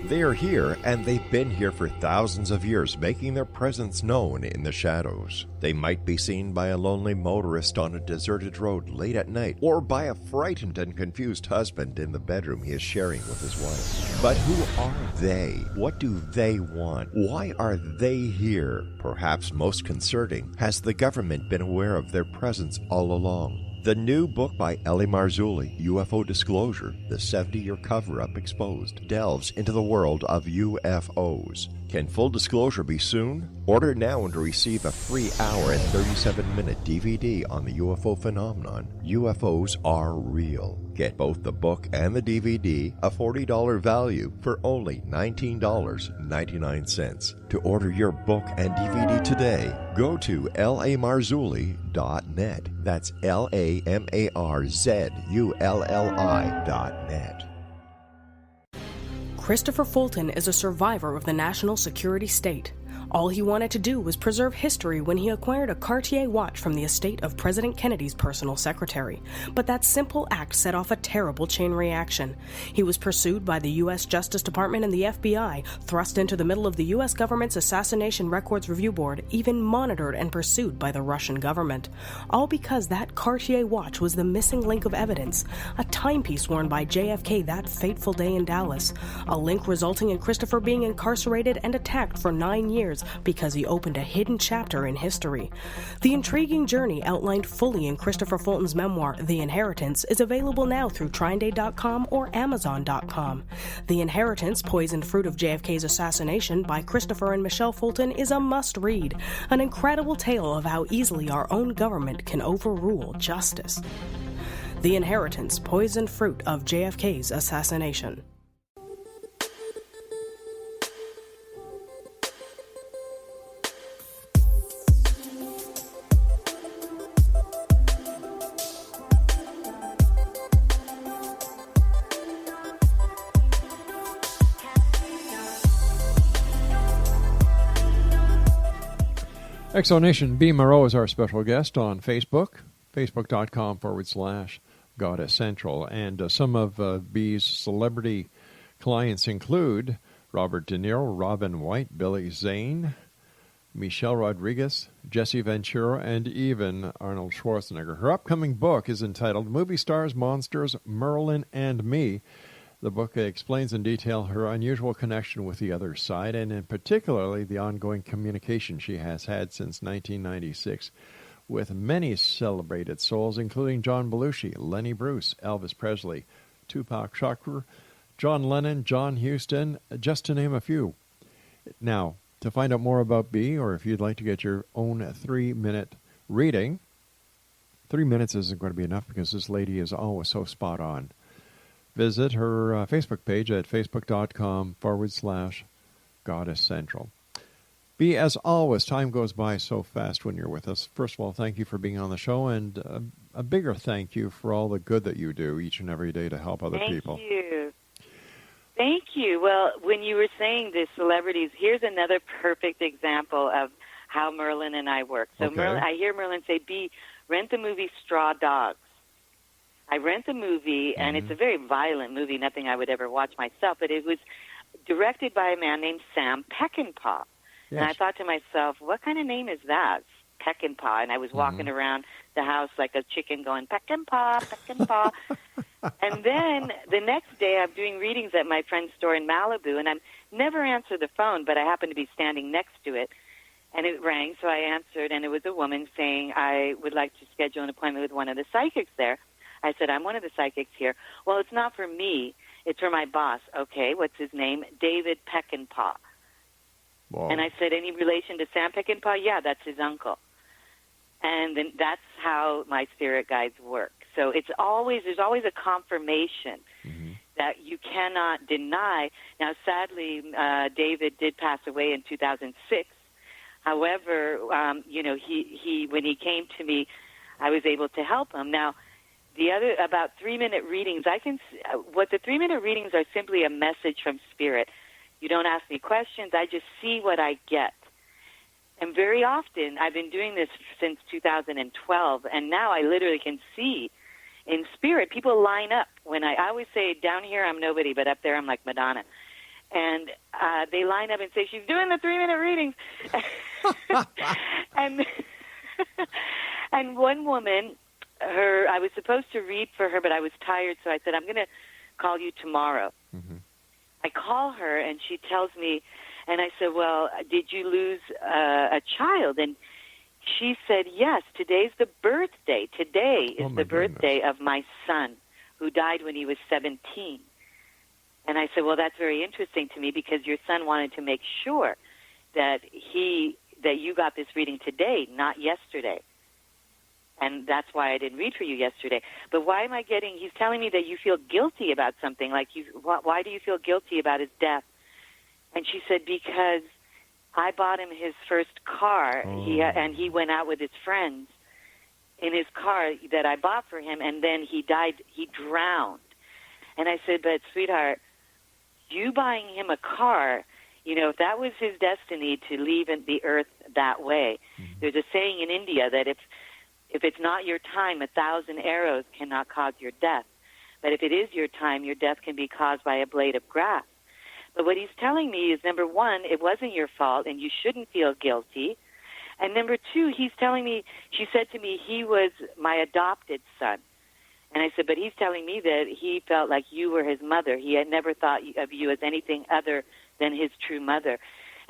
They are here, and they've been here for thousands of years, making their presence known in the shadows. They might be seen by a lonely motorist on a deserted road late at night, or by a frightened and confused husband in the bedroom he is sharing with his wife. But who are they? What do they want? Why are they here? Perhaps most concerning, has the government been aware of their presence all along? The new book by Rel-mar, UFO Disclosure, the 70-year cover-up exposed, delves into the world of UFOs. Can full disclosure be soon? Order now and receive a free hour and 37-minute DVD on the UFO phenomenon. UFOs are real. Get both the book and the DVD, a $40 value, for only $19.99. To order your book and DVD today, go to lamarzulli.net. That's LAMARZULLI.net. Christopher Fulton is a survivor of the national security state. All he wanted to do was preserve history when he acquired a Cartier watch from the estate of President Kennedy's personal secretary. But that simple act set off a terrible chain reaction. He was pursued by the U.S. Justice Department and the FBI, thrust into the middle of the U.S. government's Assassination Records Review Board, even monitored and pursued by the Russian government. All because that Cartier watch was the missing link of evidence, a timepiece worn by JFK that fateful day in Dallas, a link resulting in Christopher being incarcerated and attacked for 9 years because he opened a hidden chapter in history. The intriguing journey outlined fully in Christopher Fulton's memoir, The Inheritance, is available now through TrineDay.com or Amazon.com. The Inheritance, Poisoned Fruit of JFK's Assassination by Christopher and Michelle Fulton is a must-read, an incredible tale of how easily our own government can overrule justice. The Inheritance, Poisoned Fruit of JFK's Assassination. Exonation, B. Marot is our special guest on Facebook, facebook.com/Goddess Central. And some of B's celebrity clients include Robert De Niro, Robin White, Billy Zane, Michelle Rodriguez, Jesse Ventura, and even Arnold Schwarzenegger. Her upcoming book is entitled Movie Stars, Monsters, Merlin, and Me. The book explains in detail her unusual connection with the other side, and in particularly the ongoing communication she has had since 1996 with many celebrated souls, including John Belushi, Lenny Bruce, Elvis Presley, Tupac Shakur, John Lennon, John Huston, just to name a few. Now, to find out more about B, or if you'd like to get your own 3-minute reading, 3 minutes isn't going to be enough because this lady is always so spot on. Visit her Facebook page at facebook.com/Goddess Central. B, as always, time goes by so fast when you're with us. First of all, thank you for being on the show, and a bigger thank you for all the good that you do each and every day to help other people. Thank you. Thank you. Well, when you were saying the celebrities, here's another perfect example of how Merlin and I work. So Okay. I hear Merlin say, B, rent the movie Straw Dogs. I rent the movie, and it's a very violent movie, nothing I would ever watch myself, but it was directed by a man named Sam Peckinpah. Yes. And I thought to myself, what kind of name is that? Peckinpah. And I was walking around the house like a chicken going, Peckinpah, Peckinpah. And then the next day I'm doing readings at my friend's store in Malibu, and I never answer the phone, but I happened to be standing next to it. And it rang, so I answered, and it was a woman saying, I would like to schedule an appointment with one of the psychics there. I said, I'm one of the psychics here. Well, it's not for me. It's for my boss. Okay, what's his name? David Peckinpah. Wow. And I said, any relation to Sam Peckinpah? Yeah, that's his uncle. And then that's how my spirit guides work. So there's always a confirmation that you cannot deny. Now, sadly, David did pass away in 2006. However, he when he came to me, I was able to help him. Now, the other about 3-minute readings, what the 3-minute readings are simply a message from Spirit. You don't ask me questions. I just see what I get. And very often, I've been doing this since 2012, and now I literally can see in Spirit, people line up. When I always say, down here I'm nobody, but up there I'm like Madonna. And they line up and say, she's doing the 3-minute readings. And one woman, I was supposed to read for her, but I was tired, so I said, I'm going to call you tomorrow. I call her, and she tells me, and I said, well, did you lose a child? And she said, yes, today's the birthday. Today is the birthday of my son, who died when he was 17. And I said, well, that's very interesting to me because your son wanted to make sure that you got this reading today, not yesterday. And that's why I didn't read for you yesterday. But why am I he's telling me that you feel guilty about something, like why do you feel guilty about his death? And she said, because I bought him his first car, and he went out with his friends in his car that I bought for him, and then he died, he drowned. And I said, but sweetheart, you buying him a car if that was his destiny to leave the earth that way, there's a saying in India that if it's not your time, 1,000 arrows cannot cause your death. But if it is your time, your death can be caused by a blade of grass. But what he's telling me is, number one, it wasn't your fault, and you shouldn't feel guilty. And number two, he's telling me, she said to me, he was my adopted son. And I said, but he's telling me that he felt like you were his mother. He had never thought of you as anything other than his true mother.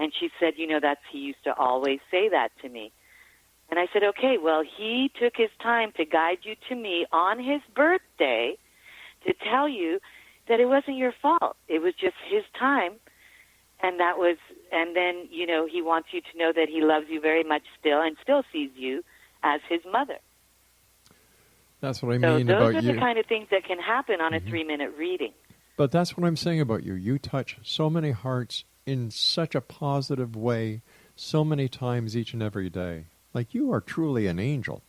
And she said, he used to always say that to me. And I said, okay, well, he took his time to guide you to me on his birthday to tell you that it wasn't your fault. It was just his time. And then, he wants you to know that he loves you very much still and still sees you as his mother. That's what I mean about you. Those are the kind of things that can happen on a 3-minute reading. But that's what I'm saying about you. You touch so many hearts in such a positive way so many times each and every day. Like, you are truly an angel.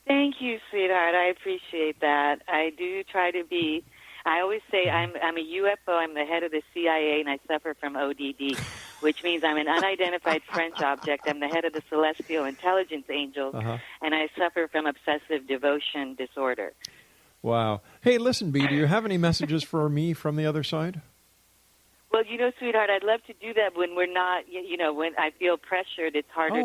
Thank you, sweetheart. I appreciate that. I do try to be. I always say I'm a UFO. I'm the head of the CIA, and I suffer from ODD, which means I'm an unidentified French object. I'm the head of the Celestial Intelligence Angels, and I suffer from obsessive devotion disorder. Wow. Hey, listen, Bea, do you have any messages for me from the other side? Well, sweetheart, I'd love to do that when we're not, when I feel pressured. It's harder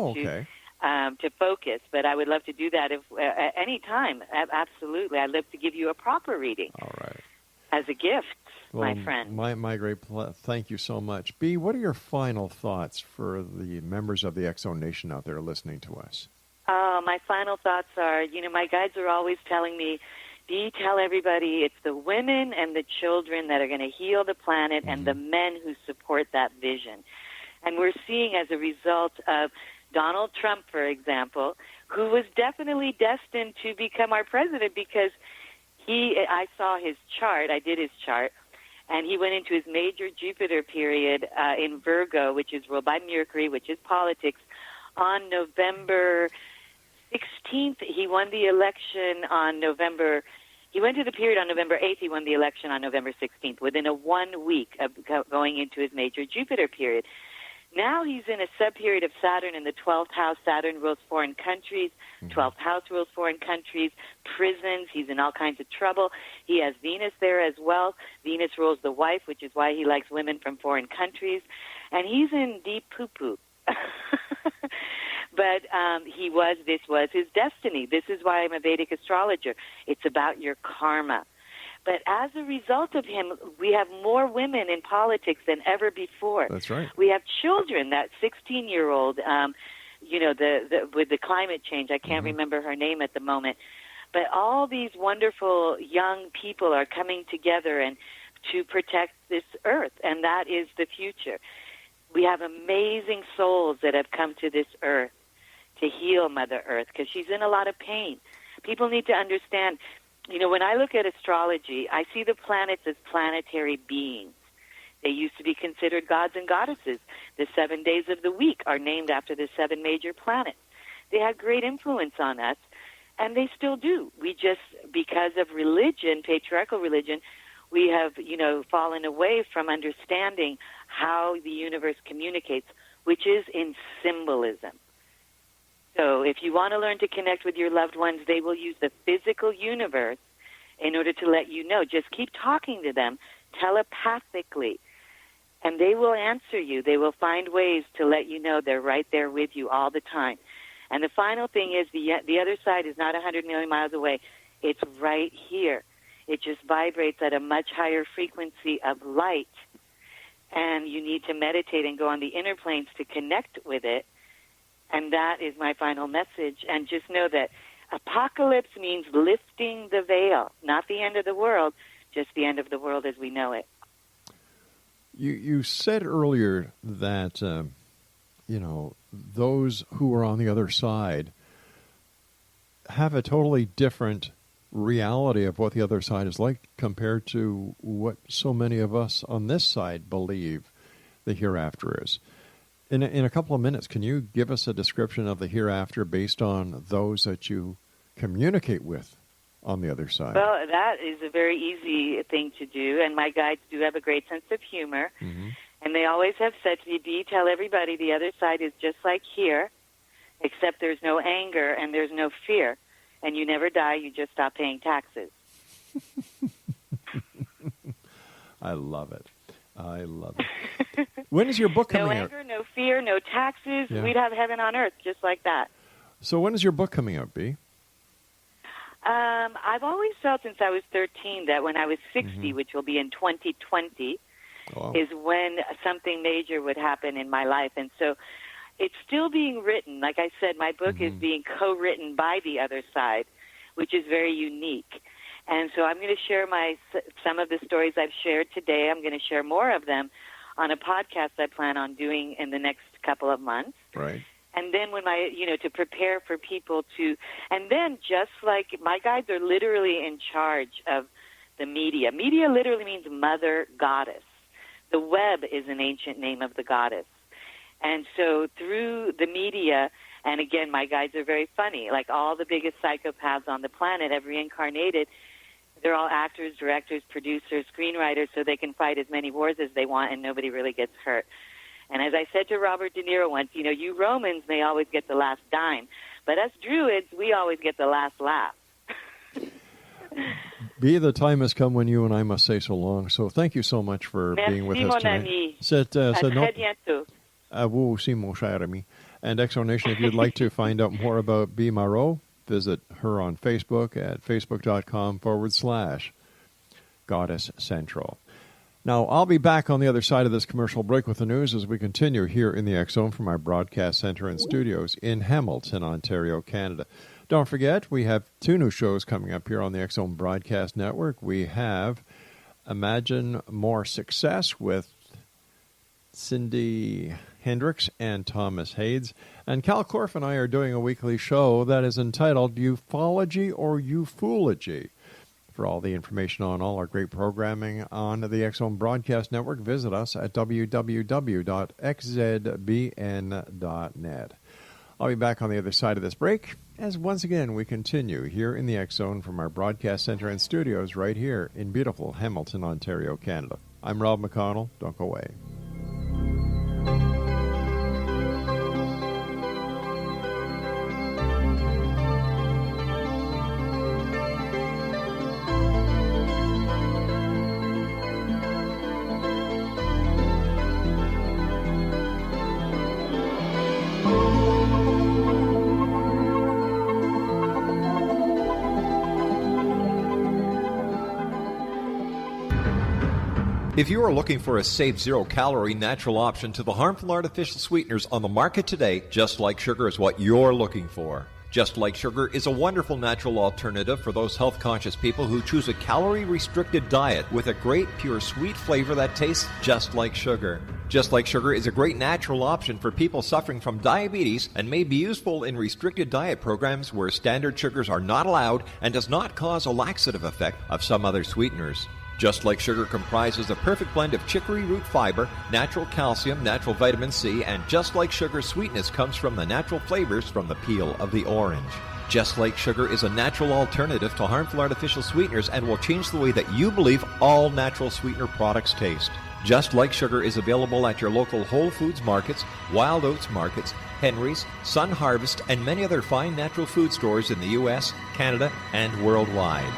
to focus, but I would love to do that at any time. Absolutely. I'd love to give you a proper reading. All right. As a gift, well, my friend. My great thank you so much. Bea, what are your final thoughts for the members of the X-Zone Nation out there listening to us? My final thoughts are, my guides are always telling me, Bea, tell everybody it's the women and the children that are going to heal the planet and the men who support that vision. And we're seeing as a result of Donald Trump, for example, who was definitely destined to become our president because I saw his chart, I did his chart, and he went into his major Jupiter period in Virgo, which is ruled by Mercury, which is politics, on November 16th. He won the election on he went to the period on November 8th, he won the election on November 16th, within a 1 week of going into his major Jupiter period. Now he's in a sub-period of Saturn in the 12th house. Saturn rules foreign countries. 12th house rules foreign countries, prisons. He's in all kinds of trouble. He has Venus there as well. Venus rules the wife, which is why he likes women from foreign countries. And he's in deep poo-poo. But this was his destiny. This is why I'm a Vedic astrologer. It's about your karma. But as a result of him, we have more women in politics than ever before. That's right. We have children, that 16-year-old, with the climate change. I can't remember her name at the moment. But all these wonderful young people are coming together and to protect this earth, and that is the future. We have amazing souls that have come to this earth to heal Mother Earth because she's in a lot of pain. People need to understand. When I look at astrology, I see the planets as planetary beings. They used to be considered gods and goddesses. The 7 days of the week are named after the 7 major planets. They had great influence on us, and they still do. We just, because of religion, patriarchal religion, we have, fallen away from understanding how the universe communicates, which is in symbolism. So if you want to learn to connect with your loved ones, they will use the physical universe in order to let you know. Just keep talking to them telepathically, and they will answer you. They will find ways to let you know they're right there with you all the time. And the final thing is the other side is not 100 million miles away. It's right here. It just vibrates at a much higher frequency of light, and you need to meditate and go on the inner planes to connect with it. And that is my final message. And just know that apocalypse means lifting the veil, not the end of the world, just the end of the world as we know it. You said earlier that, those who are on the other side have a totally different reality of what the other side is like compared to what so many of us on this side believe the hereafter is. In a couple of minutes, can you give us a description of the hereafter based on those that you communicate with on the other side? Well, that is a very easy thing to do, and my guides do have a great sense of humor. And they always have said to me, Dee, tell everybody the other side is just like here, except there's no anger and there's no fear. And you never die, you just stop paying taxes. I love it. I love it. When is your book coming out? No anger, no fear, no taxes. Yeah. We'd have heaven on earth just like that. So when is your book coming out, Bea? I've always felt since I was 13 that when I was 60, which will be in 2020, is when something major would happen in my life. And so it's still being written. Like I said, my book is being co-written by the other side, which is very unique. And so I'm going to share some of the stories I've shared today. I'm going to share more of them on a podcast I plan on doing in the next couple of months. Right. And then when to prepare for people to, and then just like my guides are literally in charge of the media. Media literally means mother goddess. The web is an ancient name of the goddess. And so through the media, and again, my guides are very funny, like all the biggest psychopaths on the planet have reincarnated. They're all actors, directors, producers, screenwriters, so they can fight as many wars as they want and nobody really gets hurt. And as I said to Robert De Niro once, you Romans may always get the last dime, but us Druids, we always get the last laugh. Bea, the time has come when you and I must say so long. So thank you so much for being with us tonight. Ami. À très bientôt. À vous aussi, mon cher ami. And X-Zone Nation, if you'd like to find out more about Bea Marot, visit her on Facebook at facebook.com/Goddess Central. Now, I'll be back on the other side of this commercial break with the news as we continue here in the X-Zone from our broadcast center and studios in Hamilton, Ontario, Canada. Don't forget, we have 2 new shows coming up here on the X-Zone Broadcast Network. We have Imagine More Success with Cindy Hendricks and Thomas Hades. And Cal Korff and I are doing a weekly show that is entitled Ufology or Ufology. For all the information on all our great programming on the X-Zone Broadcast Network, visit us at www.xzbn.net. I'll be back on the other side of this break as once again we continue here in the X-Zone from our broadcast center and studios right here in beautiful Hamilton, Ontario, Canada. I'm Rob McConnell. Don't go away. If you are looking for a safe, zero-calorie, natural option to the harmful artificial sweeteners on the market today, Just Like Sugar is what you're looking for. Just Like Sugar is a wonderful natural alternative for those health-conscious people who choose a calorie-restricted diet with a great, pure, sweet flavor that tastes just like sugar. Just Like Sugar is a great natural option for people suffering from diabetes and may be useful in restricted diet programs where standard sugars are not allowed and does not cause a laxative effect of some other sweeteners. Just Like Sugar comprises a perfect blend of chicory root fiber, natural calcium, natural vitamin C, and Just Like Sugar's sweetness comes from the natural flavors from the peel of the orange. Just Like Sugar is a natural alternative to harmful artificial sweeteners and will change the way that you believe all natural sweetener products taste. Just Like Sugar is available at your local Whole Foods markets, Wild Oats markets, Henry's, Sun Harvest, and many other fine natural food stores in the U.S., Canada, and worldwide.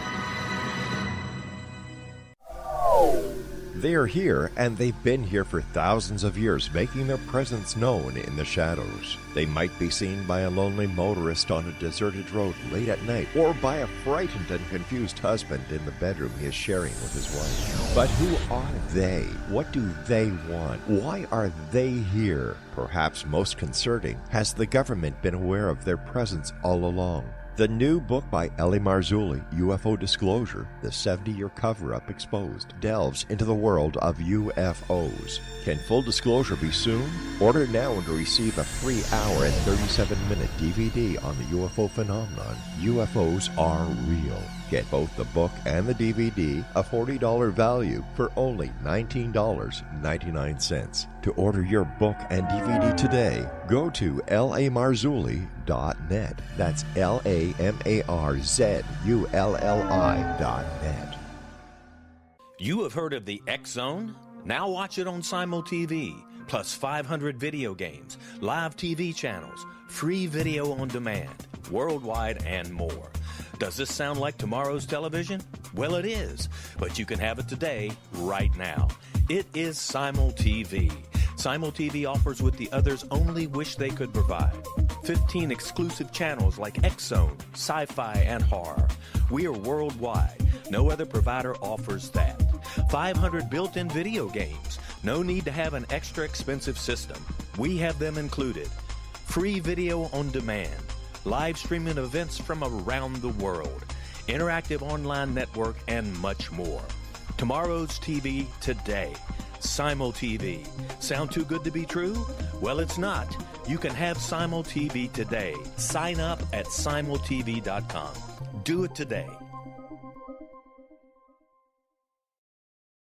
They are here, and they've been here for thousands of years, making their presence known in the shadows. They might be seen by a lonely motorist on a deserted road late at night, or by a frightened and confused husband in the bedroom he is sharing with his wife. But who are they? What do they want? Why are they here? Perhaps most concerning, has the government been aware of their presence all along? The new book by Elie Marzulli, UFO Disclosure, the 70-year cover-up exposed, delves into the world of UFOs. Can full disclosure be soon? Order now and receive a free hour and 37-minute DVD on the UFO phenomenon. UFOs are real. Get both the book and the DVD, a $40 value, for only $19.99. To order your book and DVD today, go to lamarzulli.net. That's LAMARZULLI.net. You have heard of the X-Zone? Now watch it on Simul TV, plus 500 video games, live TV channels, free video on demand, worldwide, and more. Does this sound like tomorrow's television? Well, it is, but you can have it today, right now. It is Simul TV. Simul TV offers what the others only wish they could provide. 15 exclusive channels like X-Zone, Sci-Fi, and Horror. We are worldwide. No other provider offers that. 500 built-in video games. No need to have an extra expensive system. We have them included. Free video on demand. Live streaming events from around the world. Interactive online network, and much more. Tomorrow's TV today. Simul TV. Sound too good to be true? Well, it's not. You can have Simul TV today. Sign up at simultv.com. Do it today.